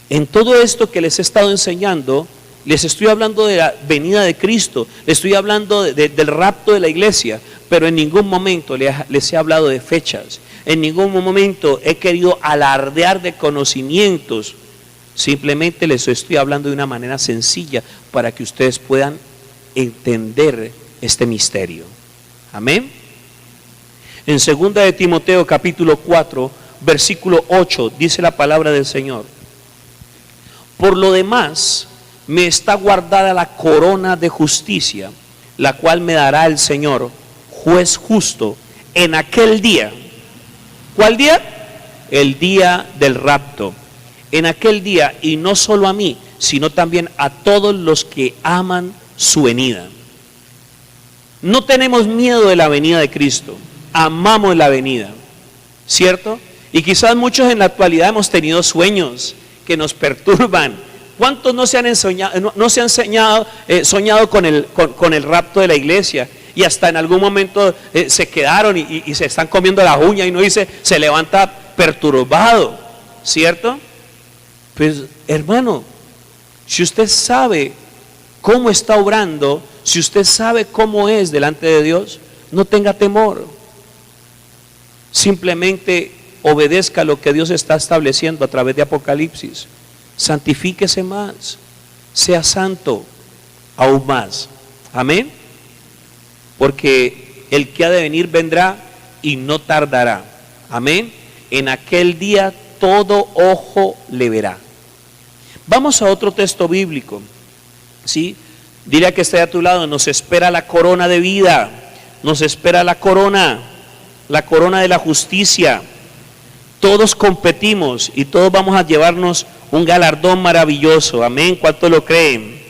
En todo esto que les he estado enseñando, les estoy hablando de la venida de Cristo, les estoy hablando del rapto de la iglesia, pero en ningún momento les he hablado de fechas, en ningún momento he querido alardear de conocimientos, simplemente les estoy hablando de una manera sencilla para que ustedes puedan entender este misterio. Amén. En 2 de Timoteo capítulo 4, versículo 8, dice la palabra del Señor: por lo demás, me está guardada la corona de justicia, la cual me dará el Señor, juez justo, en aquel día. ¿Cuál día? El día del rapto. En aquel día, y no solo a mí, sino también a todos los que aman su venida. No tenemos miedo de la venida de Cristo, amamos la venida, ¿cierto? Y quizás muchos en la actualidad hemos tenido sueños que nos perturban. ¿Cuántos no se han soñado con el rapto de la iglesia? Y hasta en algún momento se quedaron y se están comiendo la uña y uno dice, se levanta perturbado, ¿cierto? Pues hermano, si usted sabe cómo está obrando, si usted sabe cómo es delante de Dios, no tenga temor. Simplemente obedezca lo que Dios está estableciendo a través de Apocalipsis. Santifíquese más, sea santo aún más. Amén. Porque el que ha de venir vendrá y no tardará. Amén. En aquel día todo ojo le verá. Vamos a otro texto bíblico. ¿Sí? Dile a que esté a tu lado: nos espera la corona de vida, nos espera la corona de la justicia. Todos competimos y todos vamos a llevarnos un galardón maravilloso. Amén. ¿Cuántos lo creen?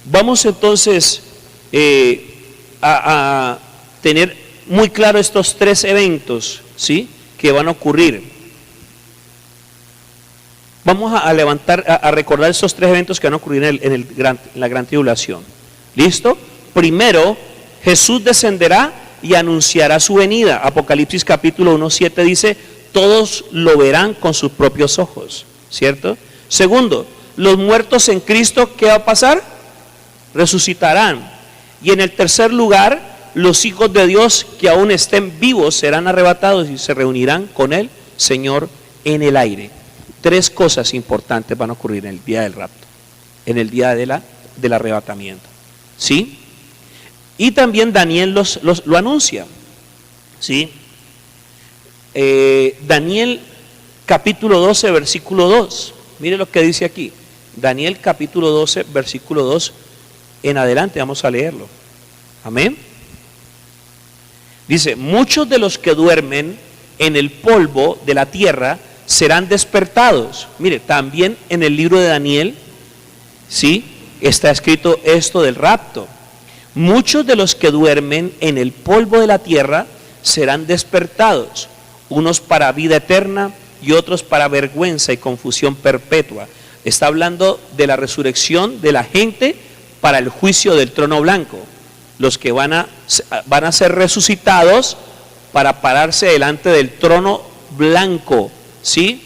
Vamos entonces a tener muy claro estos tres eventos, ¿sí?, que van a ocurrir. Vamos a recordar estos tres eventos que van a ocurrir en la gran tribulación. ¿Listo? Primero, Jesús descenderá y anunciará su venida. Apocalipsis capítulo 1:7 dice: todos lo verán con sus propios ojos, ¿cierto? Segundo, los muertos en Cristo, ¿qué va a pasar? Resucitarán. Y en el tercer lugar, los hijos de Dios que aún estén vivos serán arrebatados y se reunirán con el Señor en el aire. Tres cosas importantes van a ocurrir en el día del rapto, en el día del arrebatamiento, ¿sí? Y también Daniel lo anuncia, ¿sí? Daniel capítulo 12, versículo 2. Mire lo que dice aquí. Daniel capítulo 12, versículo 2 en adelante, vamos a leerlo. Amén. Dice, muchos de los que duermen en el polvo de la tierra serán despertados. Mire, también en el libro de Daniel, sí, está escrito esto del rapto. Muchos de los que duermen en el polvo de la tierra serán despertados, unos para vida eterna y otros para vergüenza y confusión perpetua. Está hablando de la resurrección de la gente para el juicio del trono blanco. Los que van a ser resucitados para pararse delante del trono blanco, ¿sí?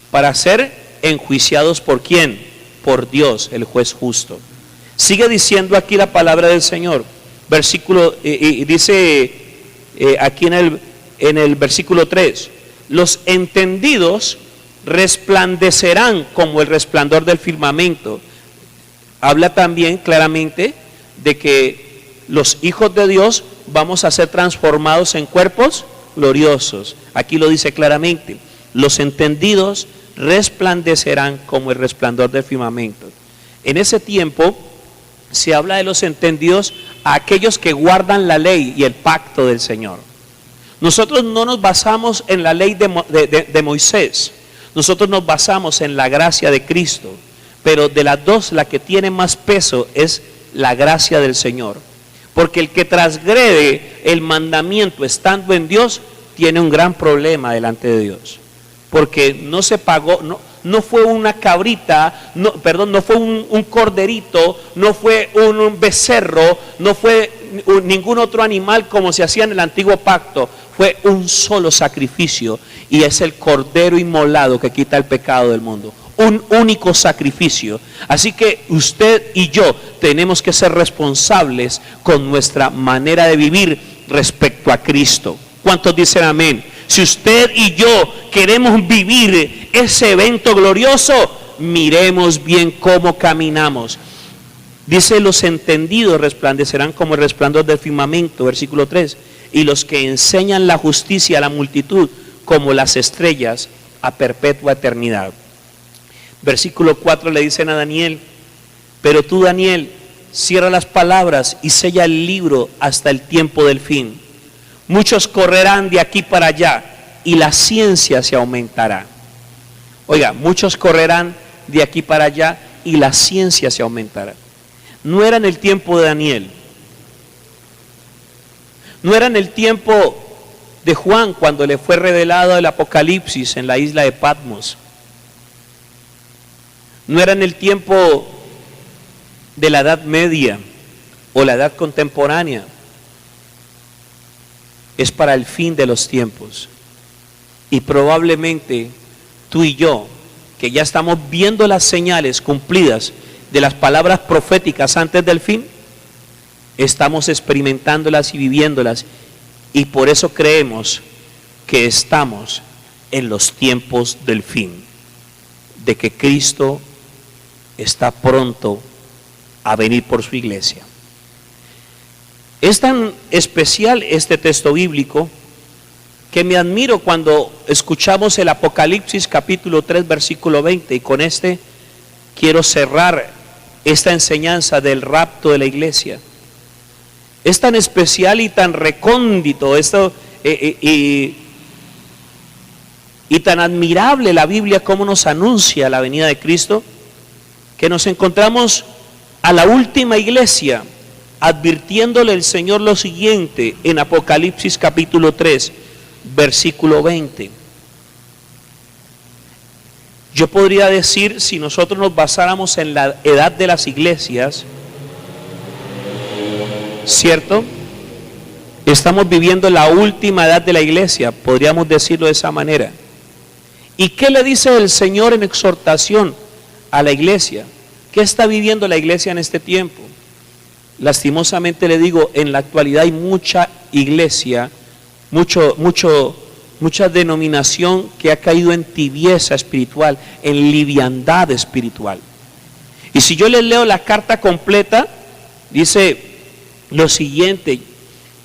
Para ser enjuiciados ¿por quién? Por Dios, el juez justo. Sigue diciendo aquí la palabra del Señor. Versículo, dice aquí en el versículo 3, los entendidos resplandecerán como el resplandor del firmamento. Habla también claramente de que los hijos de Dios vamos a ser transformados en cuerpos gloriosos. Aquí lo dice claramente, los entendidos resplandecerán como el resplandor del firmamento. En ese tiempo se habla de los entendidos a aquellos que guardan la ley y el pacto del Señor. Nosotros no nos basamos en la ley de Moisés, nosotros nos basamos en la gracia de Cristo, pero de las dos la que tiene más peso es la gracia del Señor, porque el que transgrede el mandamiento estando en Dios tiene un gran problema delante de Dios, porque no se pagó, no fue una cabrita, no fue un corderito, no fue un becerro, no fue ningún otro animal como se hacía en el antiguo pacto. Fue un solo sacrificio y es el cordero inmolado que quita el pecado del mundo. Un único sacrificio. Así que usted y yo tenemos que ser responsables con nuestra manera de vivir respecto a Cristo. ¿Cuántos dicen amén? Si usted y yo queremos vivir ese evento glorioso, miremos bien cómo caminamos. Dice, los entendidos resplandecerán como el resplandor del firmamento, versículo 3. Y los que enseñan la justicia a la multitud como las estrellas a perpetua eternidad. Versículo 4 le dicen a Daniel, pero tú, Daniel, cierra las palabras y sella el libro hasta el tiempo del fin. Muchos correrán de aquí para allá y la ciencia se aumentará. Oiga, muchos correrán de aquí para allá y la ciencia se aumentará. No era en el tiempo de Daniel. No era en el tiempo de Juan cuando le fue revelado el Apocalipsis en la isla de Patmos. No era en el tiempo de la Edad Media o la Edad Contemporánea. Es para el fin de los tiempos. Y probablemente tú y yo, que ya estamos viendo las señales cumplidas de las palabras proféticas antes del fin, estamos experimentándolas y viviéndolas, y por eso creemos que estamos en los tiempos del fin, de que Cristo está pronto a venir por su iglesia. Es tan especial este texto bíblico que me admiro cuando escuchamos el Apocalipsis capítulo 3 versículo 20, y con este quiero cerrar esta enseñanza del rapto de la iglesia. Es tan especial y tan recóndito esto, y tan admirable la Biblia como nos anuncia la venida de Cristo, que nos encontramos a la última iglesia advirtiéndole el Señor lo siguiente en Apocalipsis capítulo 3 versículo 20. Yo podría decir, si nosotros nos basáramos en la edad de las iglesias, ¿cierto? Estamos viviendo la última edad de la iglesia, podríamos decirlo de esa manera. ¿Y qué le dice el Señor en exhortación a la iglesia? ¿Qué está viviendo la iglesia en este tiempo? Lastimosamente le digo, en la actualidad hay mucha iglesia, mucha denominación que ha caído en tibieza espiritual, en liviandad espiritual. Y si yo les leo la carta completa, dice lo siguiente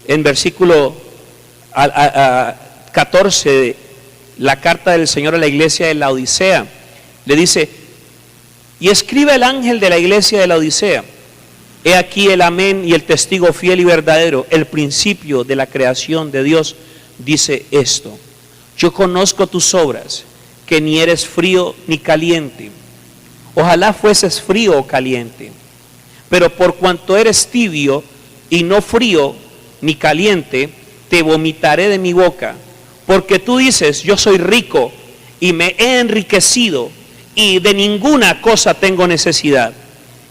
en versículo 14 la carta del Señor a la iglesia de la Odisea. Le dice: y escribe el ángel de la iglesia de la Odisea: he aquí el amén y el testigo fiel y verdadero, el principio de la creación de Dios, dice esto: yo conozco tus obras, que ni eres frío ni caliente. Ojalá fueses frío o caliente. Pero por cuanto eres tibio y no frío ni caliente, te vomitaré de mi boca. Porque tú dices: yo soy rico y me he enriquecido y de ninguna cosa tengo necesidad.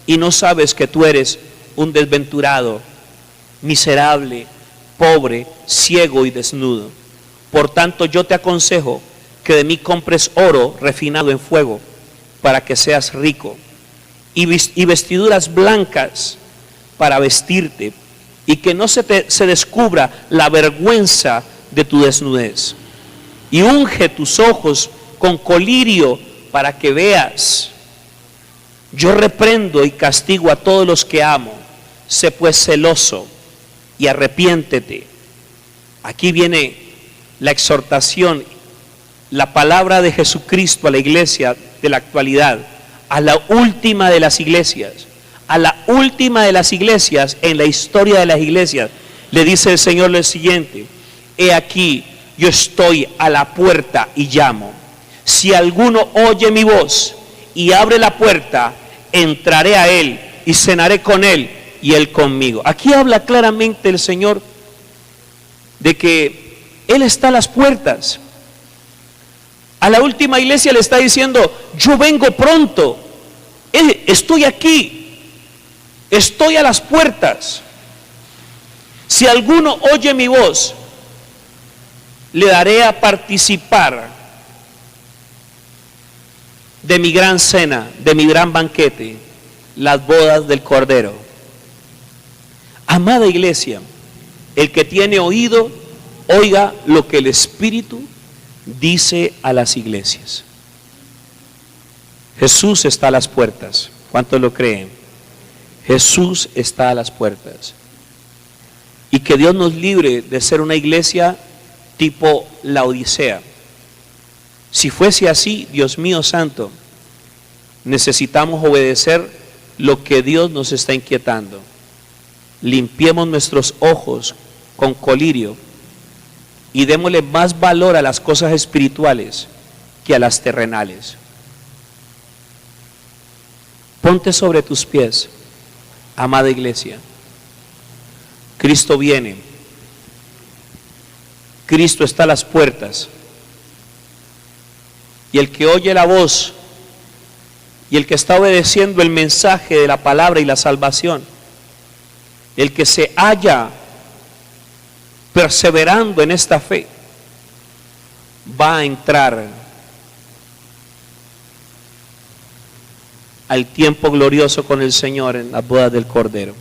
Y no sabes que tú eres un desventurado, miserable, pobre, ciego y desnudo. Por tanto, yo te aconsejo que de mí compres oro refinado en fuego, para que seas rico, y vestiduras blancas para vestirte, y que no se descubra la vergüenza de tu desnudez. Y unge tus ojos con colirio para que veas. Yo reprendo y castigo a todos los que amo. Sé pues celoso y arrepiéntete. Aquí viene la exhortación, la palabra de Jesucristo a la iglesia de la actualidad, a la última de las iglesias, a la última de las iglesias en la historia de las iglesias. Le dice el Señor lo siguiente: he aquí, yo estoy a la puerta y llamo. Si alguno oye mi voz y abre la puerta, entraré a él y cenaré con él y él conmigo. Aquí habla claramente el Señor de que Él está a las puertas. A la última iglesia le está diciendo: yo vengo pronto, estoy aquí, estoy a las puertas. Si alguno oye mi voz, le daré a participar de mi gran cena, de mi gran banquete, las bodas del Cordero. Amada iglesia, el que tiene oído, oiga lo que el Espíritu dice a las iglesias. Jesús está a las puertas. ¿Cuántos lo creen? Jesús está a las puertas. Y que Dios nos libre de ser una iglesia tipo la Odisea. Si fuese así, Dios mío santo, necesitamos obedecer lo que Dios nos está inquietando. Limpiemos nuestros ojos con colirio y démosle más valor a las cosas espirituales que a las terrenales. Ponte sobre tus pies, amada iglesia. Cristo viene. Cristo está a las puertas. Y el que oye la voz y el que está obedeciendo el mensaje de la palabra y la salvación, el que se halla perseverando en esta fe, va a entrar al tiempo glorioso con el Señor en las bodas del Cordero.